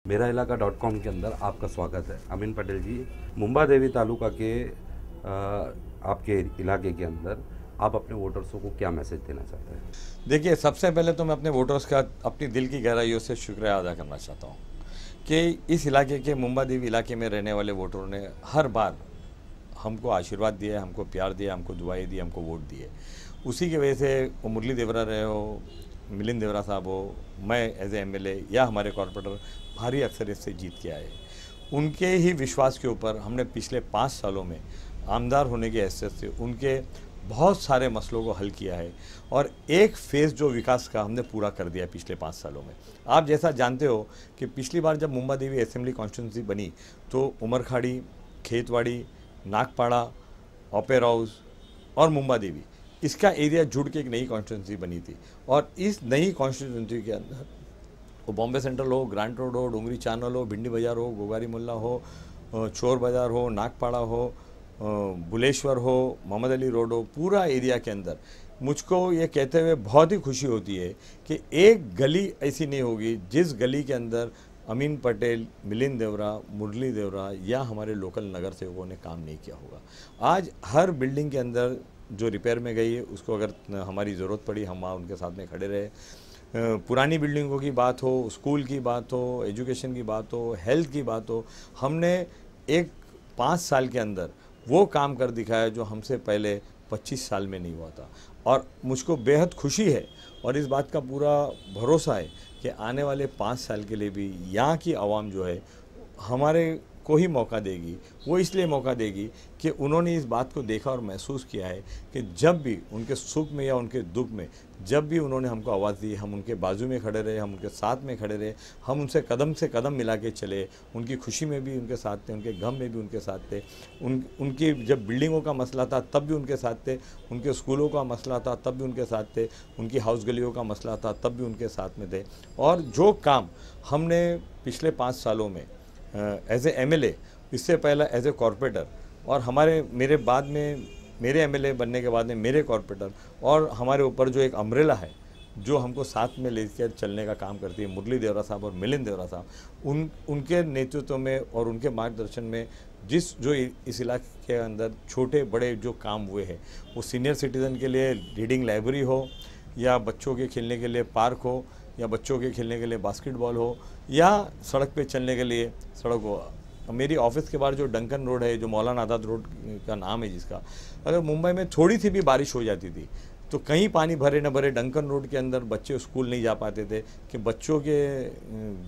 मेरा इलाका .com के अंदर आपका स्वागत है। अमीन पटेल जी, मुंबा देवी तालुका के आपके इलाके के अंदर आप अपने वोटर्सों को क्या मैसेज देना चाहते हैं? देखिए, सबसे पहले तो मैं अपने वोटर्स का अपनी दिल की गहराइयों से शुक्रिया अदा करना चाहता हूँ कि इस इलाके के मुंबा देवी इलाके में रहने वाले वोटरों ने हर बार हमको आशीर्वाद दिया, हमको प्यार दिया, हमको दुआएं दी, हमको वोट दिए। उसी की वजह से वो मुरली देवरा रहे हो, मिलिंद देवरा साहब हो, मैं एज ए एमएलए या हमारे कॉरपोरेटर भारी अक्सरियत से जीत के आए। उनके ही विश्वास के ऊपर हमने पिछले 5 सालों में आमदार होने की हैसियत से उनके बहुत सारे मसलों को हल किया है और एक फेज़ जो विकास का हमने पूरा कर दिया पिछले 5 सालों में। आप जैसा जानते हो कि पिछली बार जब मुंबा देवी असेंबली कॉन्स्टिट्यूंसी बनी तो उमरखाड़ी, खेतवाड़ी, नागपाड़ा, ओपेरा हाउस और मुंबा देवी, इसका एरिया जुड़ के एक नई कॉन्स्टिट्यूंसी बनी थी। और इस नई कॉन्स्टिट्यूंसी के अंदर वो बॉम्बे सेंट्रल हो, ग्रांट रोड हो, डोंगरी चैनल हो, भिंडी बाज़ार हो, गोगारी मोहल्ला हो, चोर बाज़ार हो, नागपाड़ा हो, बुलेश्वर हो, मोहम्मद अली रोड हो, पूरा एरिया के अंदर मुझको ये कहते हुए बहुत ही खुशी होती है कि एक गली ऐसी नहीं होगी जिस गली के अंदर अमीन पटेल, मिलिंद देवरा, मुरली देवरा या हमारे लोकल नगर सेवकों ने काम नहीं किया होगा। आज हर बिल्डिंग के अंदर जो रिपेयर में गई है उसको अगर हमारी ज़रूरत पड़ी हम वहाँ उनके साथ में खड़े रहे। पुरानी बिल्डिंगों की बात हो, स्कूल की बात हो, एजुकेशन की बात हो, हेल्थ की बात हो, हमने एक 5 साल के अंदर वो काम कर दिखाया जो हमसे पहले 25 साल में नहीं हुआ था। और मुझको बेहद खुशी है और इस बात का पूरा भरोसा है कि आने वाले 5 साल के लिए भी यहाँ की आवाम जो है हमारे को ही मौका देगी। वो इसलिए मौका देगी कि उन्होंने इस बात को देखा और महसूस किया है कि जब भी उनके सुख में या उनके दुख में जब भी उन्होंने हमको आवाज़ दी, हम उनके बाजू में खड़े रहे, हम उनके साथ में खड़े रहे, हम उनसे कदम से कदम मिला के चले। उनकी खुशी में भी उनके साथ थे, उनके गम में भी उनके साथ थे। उनकी जब बिल्डिंगों का मसला था तब भी उनके साथ थे, उनके स्कूलों का मसला था तब भी उनके साथ थे, उनकी हाउस गलियों का मसला था तब भी उनके साथ में थे। और जो काम हमने पिछले 5 सालों में एज ए एमएलए, इससे पहला एज ए कॉरपोरेटर और मेरे बाद में मेरे एमएलए बनने के बाद में मेरे कॉरपोरेटर और हमारे ऊपर जो एक अम्ब्रेला है जो हमको साथ में लेकर चलने का काम करती है, मुरली देवरा साहब और मिलिंद देवरा साहब, उनके नेतृत्व में और उनके मार्गदर्शन में जो इस इलाके के अंदर छोटे बड़े जो काम हुए हैं, वो सीनियर सिटीज़न के लिए रीडिंग लाइब्रेरी हो या बच्चों के खेलने के लिए पार्क हो या बच्चों के खेलने के लिए बास्केटबॉल हो या सड़क पे चलने के लिए सड़क हो। मेरी ऑफिस के बाहर जो डंकन रोड है, जो मौलाना आज़ाद रोड का नाम है जिसका, अगर मुंबई में थोड़ी सी भी बारिश हो जाती थी तो कहीं पानी भरे न भरे डंकन रोड के अंदर बच्चे स्कूल नहीं जा पाते थे कि बच्चों के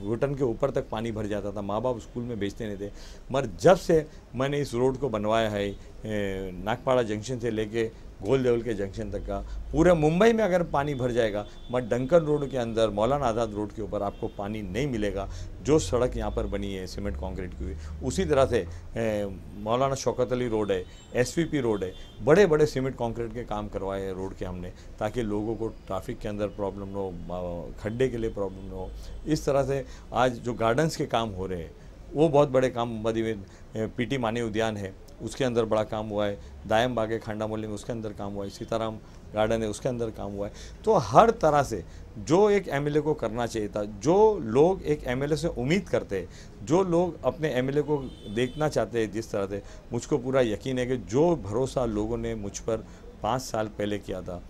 घुटन के ऊपर तक पानी भर जाता था, माँ बाप स्कूल में भेजते नहीं थे। मगर जब से मैंने इस रोड को बनवाया है, नागपाड़ा जंक्शन से लेके गोल देवल के जंक्शन तक का, पूरे मुंबई में अगर पानी भर जाएगा मगर डंकन रोड के अंदर मौलाना आज़ाद रोड के ऊपर आपको पानी नहीं मिलेगा। जो सड़क यहाँ पर बनी है सीमेंट कंक्रीट की हुई, उसी तरह से मौलाना शौकत अली रोड है, एसवीपी रोड है, बड़े बड़े सीमेंट कंक्रीट के काम करवाए हैं रोड के हमने, ताकि लोगों को ट्रैफिक के अंदर प्रॉब्लम न हो, खड्डे के लिए प्रॉब्लम न हो। इस तरह से आज जो गार्डन्स के काम हो रहे हैं वो बहुत बड़े काम मुंबई में पीटी मानी उद्यान है उसके अंदर बड़ा काम हुआ है, दायम बाग है खांडा मोहल्ले में उसके अंदर काम हुआ है, सीताराम गार्डन है उसके अंदर काम हुआ है। तो हर तरह से जो एक एमएलए को करना चाहिए था, जो लोग एक एमएलए से उम्मीद करते हैं, जो लोग अपने एमएलए को देखना चाहते हैं, जिस तरह से मुझको पूरा यकीन है कि जो भरोसा लोगों ने मुझ पर 5 साल पहले किया था,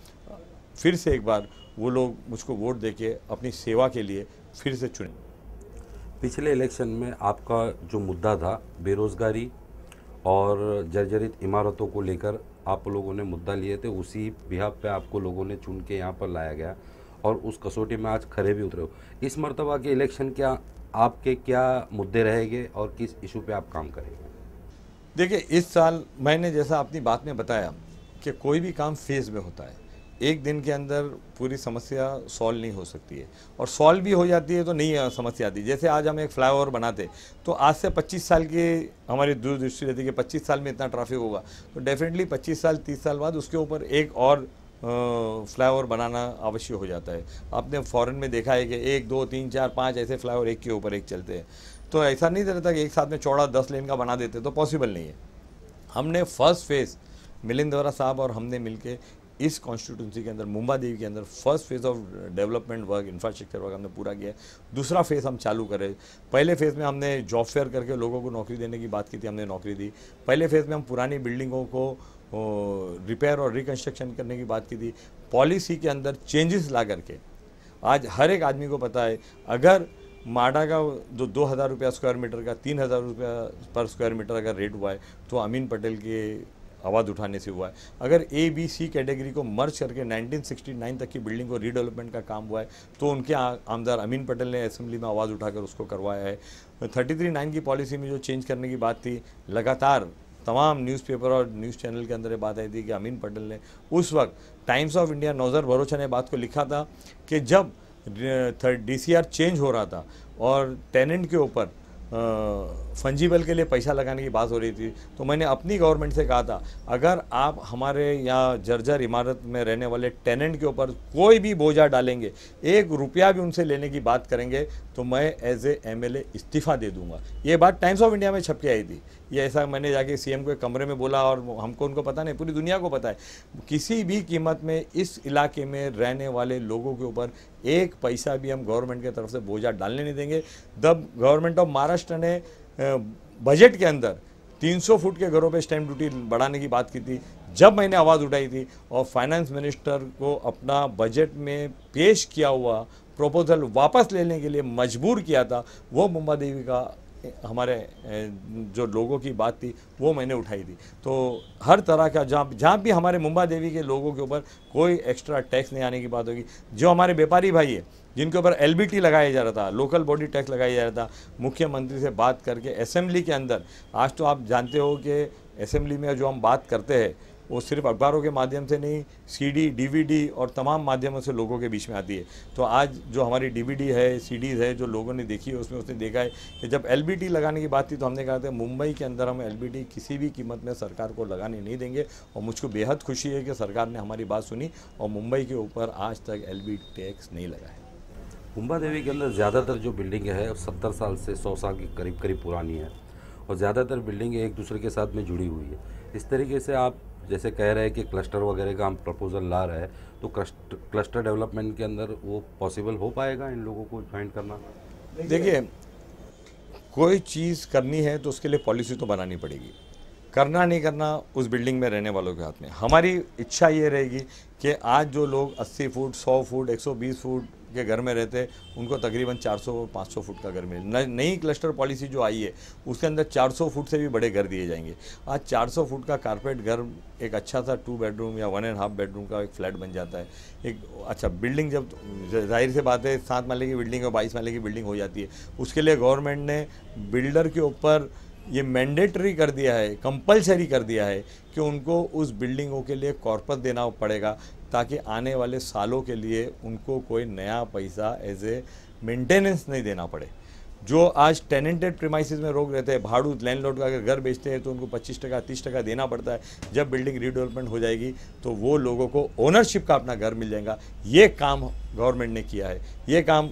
फिर से एक बार वो लोग मुझको वोट देके अपनी सेवा के लिए फिर से चुने। पिछले इलेक्शन में आपका जो मुद्दा था बेरोज़गारी और जर्जरित इमारतों को लेकर आप लोगों ने मुद्दा लिए थे, उसी बिहाफ पे आपको लोगों ने चुन के यहाँ पर लाया गया और उस कसौटी में आज खरे भी उतरे हो। इस मर्तबा के इलेक्शन आपके क्या मुद्दे रहेंगे और किस इशू पे आप काम करेंगे? देखिए, इस साल मैंने जैसा अपनी बात में बताया कि कोई भी काम फेज़ में होता है। एक दिन के अंदर पूरी समस्या सॉल्व नहीं हो सकती है और सॉल्व भी हो जाती है तो नहीं समस्या आती। जैसे आज हम एक फ्लाईओवर बनाते तो आज से 25 साल की हमारी दूरदृष्टि रहती है कि 25 साल में इतना ट्रैफिक होगा, तो डेफिनेटली 25 साल 30 साल बाद उसके ऊपर एक और फ्लाईओवर बनाना आवश्यक हो जाता है। आपने फॉरेन में देखा है कि 1 2 3 4 5 ऐसे फ्लाईओवर एक के ऊपर एक चलते हैं। तो ऐसा नहीं रहता कि एक साथ में चौड़ा 10 लेन का बना देते, तो पॉसिबल नहीं है। हमने फर्स्ट फेज़ मिलिंद देवरा साहब और हमने मिलके इस कॉन्स्टिट्यूंसी के अंदर मुंबा देवी के अंदर first phase of development work, infrastructure work हमने पूरा किया है। दूसरा फेज़ हम चालू करें। पहले फेज़ में हमने जॉब फेयर करके लोगों को नौकरी देने की बात की थी, हमने नौकरी दी। पहले फेज़ में हम पुरानी बिल्डिंगों को रिपेयर और रिकन्स्ट्रक्शन करने की बात की थी। पॉलिसी के अंदर चेंजेस ला करके आज हर एक आदमी को पता है, अगर माडा का जो 2,000 रुपया स्क्वायर मीटर का 3,000 रुपया पर स्क्वायर मीटर अगर रेट हुआ है तो अमीन पटेल के आवाज़ उठाने से हुआ है। अगर ए बी सी कैटेगरी को मर्ज करके 1969 तक की बिल्डिंग को रीडेवलपमेंट का काम हुआ है तो उनके आमदार अमीन पटेल ने असेंबली में आवाज़ उठाकर उसको करवाया है। 33(9) की पॉलिसी में जो चेंज करने की बात थी, लगातार तमाम न्यूज़पेपर और न्यूज़ चैनल के अंदर ये बात आई थी कि अमीन पटेल ने उस वक्त टाइम्स ऑफ इंडिया नौजर भरोचा ने बात को लिखा था कि जब DCR चेंज हो रहा था और टेनेंट के ऊपर फंजीबल के लिए पैसा लगाने की बात हो रही थी, तो मैंने अपनी गवर्नमेंट से कहा था, अगर आप हमारे यहाँ जर्जर इमारत में रहने वाले टेनेंट के ऊपर कोई भी बोझा डालेंगे, 1 रुपया भी उनसे लेने की बात करेंगे, तो मैं एज ए MLA इस्तीफ़ा दे दूंगा। ये बात टाइम्स ऑफ इंडिया में छप के आई थी। ये ऐसा मैंने जाके CM को एक कमरे में बोला और हमको उनको पता नहीं, पूरी दुनिया को पता है। किसी भी कीमत में इस इलाके में रहने वाले लोगों के ऊपर 1 पैसा भी हम गवर्नमेंट की तरफ से बोझा डालने नहीं देंगे। तब गवर्नमेंट ऑफ महाराष्ट्र ने बजट के अंदर 300 फुट के घरों पे स्टैंप ड्यूटी बढ़ाने की बात की थी, जब मैंने आवाज़ उठाई थी और फाइनेंस मिनिस्टर को अपना बजट में पेश किया हुआ प्रपोजल वापस लेने के लिए मजबूर किया था, वो मुंबा देवी का हमारे जो लोगों की बात थी वो मैंने उठाई थी। तो हर तरह का जहाँ भी हमारे मुंबा देवी के लोगों के ऊपर कोई एक्स्ट्रा टैक्स नहीं आने की बात होगी। जो हमारे व्यापारी भाई है जिनके ऊपर LBT लगाया जा रहा था, लोकल बॉडी टैक्स लगाया जा रहा था, मुख्यमंत्री से बात करके असेंबली के अंदर, आज तो आप जानते हो कि असेंबली में जो हम बात करते हैं वो सिर्फ अखबारों के माध्यम से नहीं, CD, DVD और तमाम माध्यमों से लोगों के बीच में आती है। तो आज जो हमारी DVD है, CDs है, जो लोगों ने देखी है, उसमें उसने देखा है कि जब LBT लगाने की बात थी तो हमने कहा था मुंबई के अंदर हम LBT किसी भी कीमत में सरकार को लगाने नहीं देंगे। और मुझको बेहद खुशी है कि सरकार ने हमारी बात सुनी और मुंबई के ऊपर आज तक LBT टैक्स नहीं लगा है। मुंबा देवी के अंदर ज़्यादातर जो बिल्डिंग है 70 साल से 100 साल की करीब करीब पुरानी है और ज़्यादातर बिल्डिंग एक दूसरे के साथ में जुड़ी हुई है। इस तरीके से आप जैसे कह रहे हैं कि क्लस्टर वगैरह का हम प्रपोजल ला रहे हैं, तो क्लस्टर डेवलपमेंट के अंदर वो पॉसिबल हो पाएगा इन लोगों को ज्वाइन करना? देखिए, कोई चीज़ करनी है तो उसके लिए पॉलिसी तो बनानी पड़ेगी। करना नहीं करना उस बिल्डिंग में रहने वालों के हाथ में। हमारी इच्छा ये रहेगी कि आज जो लोग 80 फुट, 100 फुट, 120 फुट के घर में रहते हैं उनको तकरीबन 400-500 फुट का घर मिले। नई क्लस्टर पॉलिसी जो आई है उसके अंदर 400 फुट से भी बड़े घर दिए जाएंगे। आज 400 फुट का कारपेट घर एक अच्छा सा 2 बेडरूम या 1.5 बेडरूम का एक फ्लैट बन जाता है। एक अच्छा बिल्डिंग, जब जाहिर से बात है 7 माले की बिल्डिंग और 22 माले की बिल्डिंग हो जाती है, उसके लिए गवर्नमेंट ने बिल्डर के ऊपर ये मैंडेटरी कर दिया है, कंपलसरी कर दिया है कि उनको उस बिल्डिंगों के लिए कॉर्पस देना पड़ेगा ताकि आने वाले सालों के लिए उनको कोई नया पैसा एज ए मेंटेनेंस नहीं देना पड़े। जो आज टेनेंटेड प्रीमाइसेस में लोग रहते हैं, भाड़ू लैंडलॉर्ड का अगर घर बेचते हैं तो उनको 25% 30% देना पड़ता है। जब बिल्डिंग रीडेवलपमेंट हो जाएगी तो वो लोगों को ओनरशिप का अपना घर मिल जाएगा। ये काम गवर्नमेंट ने किया है, ये काम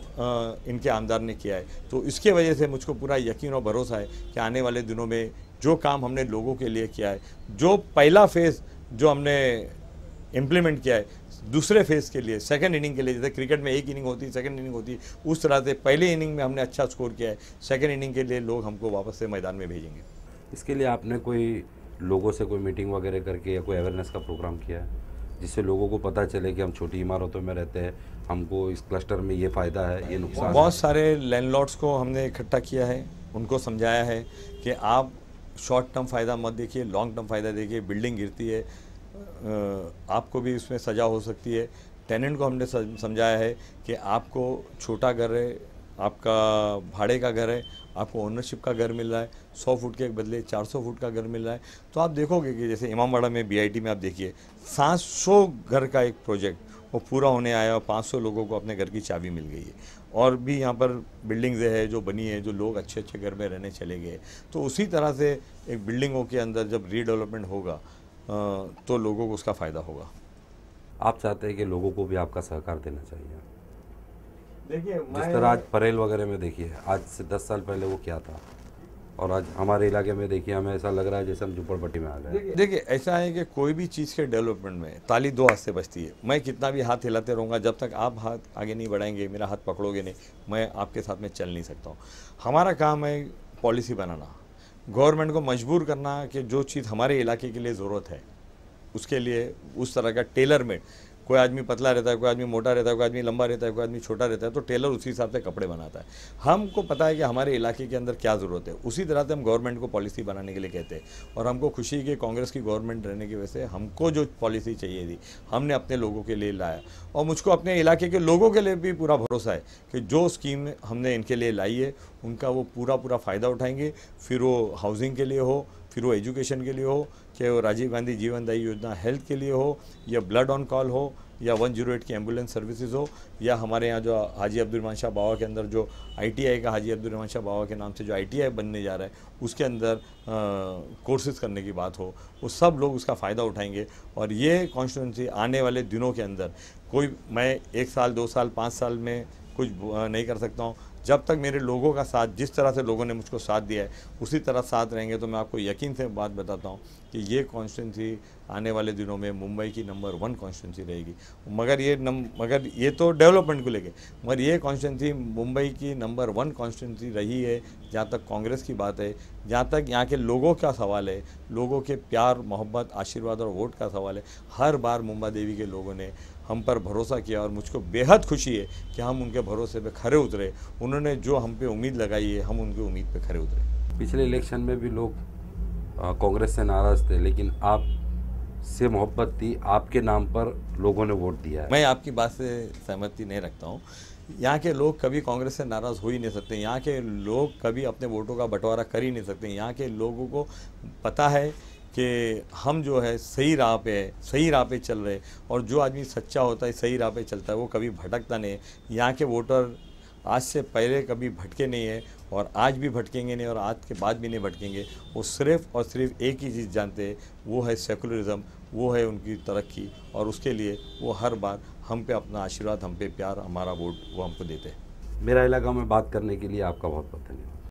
इनके आमदार ने किया है। तो इसके वजह से मुझको पूरा यकीन और भरोसा है कि आने वाले दिनों में जो काम हमने लोगों के लिए किया है, जो पहला फेज़ जो हमने इम्प्लीमेंट किया है, दूसरे फेज़ के लिए, सेकंड इनिंग के लिए, जैसे क्रिकेट में एक इनिंग होती है, सेकंड इनिंग होती है, उस तरह से पहले इनिंग में हमने अच्छा स्कोर किया है, सेकंड इनिंग के लिए लोग हमको वापस से मैदान में भेजेंगे। इसके लिए आपने कोई लोगों से कोई मीटिंग वगैरह करके या कोई अवेयरनेस का प्रोग्राम किया है जिससे लोगों को पता चले कि हम छोटी इमारतों में रहते हैं, हमको इस क्लस्टर में ये फ़ायदा है, ये नुकसान है? बहुत सारे लैंडलॉर्ड्स को हमने इकट्ठा किया है, उनको समझाया है कि आप शॉर्ट टर्म फ़ायदा मत देखिए, लॉन्ग टर्म फ़ायदा देखिए। बिल्डिंग गिरती है, आपको भी इसमें सज़ा हो सकती है। टेनेंट को हमने समझाया है कि आपको छोटा घर है, आपका भाड़े का घर है, आपको ओनरशिप का घर मिल रहा है, 100 फुट के बदले 400 फुट का घर मिल रहा है। तो आप देखोगे कि जैसे इमामबाड़ा में BIT में आप देखिए 700 घर का एक प्रोजेक्ट वो पूरा होने आया और 500 लोगों को अपने घर की चाबी मिल गई है। और भी यहाँ पर बिल्डिंग्स है जो बनी है, जो लोग अच्छे अच्छे घर में रहने चले गए। तो उसी तरह से एक बिल्डिंगों के अंदर जब रीडेवलपमेंट होगा तो लोगों को उसका फ़ायदा होगा। आप चाहते हैं कि लोगों को भी आपका सहकार देना चाहिए? देखिए, जिस तरह आज परेल वगैरह में देखिए, आज से 10 साल पहले वो क्या था, और आज हमारे इलाके में देखिए हमें ऐसा लग रहा है जैसे हम झुपड़पट्टी में आ गए। देखिए ऐसा है कि कोई भी चीज़ के डेवलपमेंट में ताली दो हाथ से बजती है। मैं कितना भी हाथ हिलाते रहूँगा, जब तक आप हाथ आगे नहीं बढ़ाएंगे, मेरा हाथ पकड़ोगे नहीं, मैं आपके साथ में चल नहीं सकता हूँ। हमारा काम है पॉलिसी बनाना, गवर्नमेंट को मजबूर करना कि जो चीज़ हमारे इलाके के लिए ज़रूरत है उसके लिए उस तरह का टेलर मेड, कोई आदमी पतला रहता है, कोई आदमी मोटा रहता है, कोई आदमी लंबा रहता है, कोई आदमी छोटा रहता है, तो टेलर उसी हिसाब से कपड़े बनाता है। हमको पता है कि हमारे इलाके के अंदर क्या ज़रूरत है, उसी तरह से हम गवर्नमेंट को पॉलिसी बनाने के लिए कहते हैं। और हमको खुशी है कि कांग्रेस की गवर्नमेंट रहने की वजह से हमको जो पॉलिसी चाहिए थी हमने अपने लोगों के लिए लाया। और मुझको अपने इलाके के लोगों के लिए भी पूरा भरोसा है कि जो स्कीम हमने इनके लिए लाई है उनका वो पूरा फ़ायदा उठाएंगे। फिर वो हाउसिंग के लिए हो, फिर वो एजुकेशन के लिए हो, कि वो राजीव गांधी जीवनदायी योजना हेल्थ के लिए हो, या ब्लड ऑन कॉल हो, या 108 की एम्बुलेंस सर्विसेज हो, या हमारे यहाँ जो हाजी अब्दुल रहमान शाह बावा के अंदर जो ITI का हाजी अब्दुल रहमान शाह बावा के नाम से जो ITI बनने जा रहा है उसके अंदर कोर्सेज करने की बात हो, वो सब लोग उसका फ़ायदा उठाएंगे। और ये कॉन्स्टिट्यूंसी आने वाले दिनों के अंदर कोई, मैं 1 साल 2 साल 5 साल में कुछ नहीं कर सकता हूँ। जब तक मेरे लोगों का साथ, जिस तरह से लोगों ने मुझको साथ दिया है उसी तरह साथ रहेंगे, तो मैं आपको यकीन से बात बताता हूँ कि ये कॉन्स्टिट्यूंसी आने वाले दिनों में मुंबई की नंबर 1 कॉन्स्टिट्यूंसी रहेगी। मगर ये तो डेवलपमेंट को लेके, मगर ये कॉन्स्टिट्यूंसी मुंबई की नंबर 1 कॉन्स्टिट्यूंसी रही है जहाँ तक कांग्रेस की बात है, जहाँ तक यहाँ के लोगों का सवाल है, लोगों के प्यार मोहब्बत आशीर्वाद और वोट का सवाल है। हर बार मुंबा देवी के लोगों ने हम पर भरोसा किया और मुझको बेहद खुशी है कि हम उनके भरोसे पे खरे उतरे। उन्होंने जो हम पे उम्मीद लगाई है, हम उनकी उम्मीद पे खरे उतरे। पिछले इलेक्शन में भी लोग कांग्रेस से नाराज़ थे, लेकिन आप से मोहब्बत थी, आपके नाम पर लोगों ने वोट दिया है। मैं आपकी बात से सहमति नहीं रखता हूँ। यहाँ के लोग कभी कांग्रेस से नाराज़ हो ही नहीं सकते, यहाँ के लोग कभी अपने वोटों का बंटवारा कर ही नहीं सकते। यहाँ के लोगों को पता है कि हम जो है सही राह पे चल रहे, और जो आदमी सच्चा होता है, सही राह पे चलता है, वो कभी भटकता नहीं है। यहाँ के वोटर आज से पहले कभी भटके नहीं है और आज भी भटकेंगे नहीं और आज के बाद भी नहीं भटकेंगे। वो सिर्फ़ और सिर्फ एक ही चीज़ जानते हैं, वो है सेकुलरिज़म, वो है उनकी तरक्की, और उसके लिए वो हर बार हम पे अपना आशीर्वाद, हम पे प्यार, हमारा वोट वो हमको देते हैं। मेरा इलाका में बात करने के लिए आपका बहुत बहुत धन्यवाद।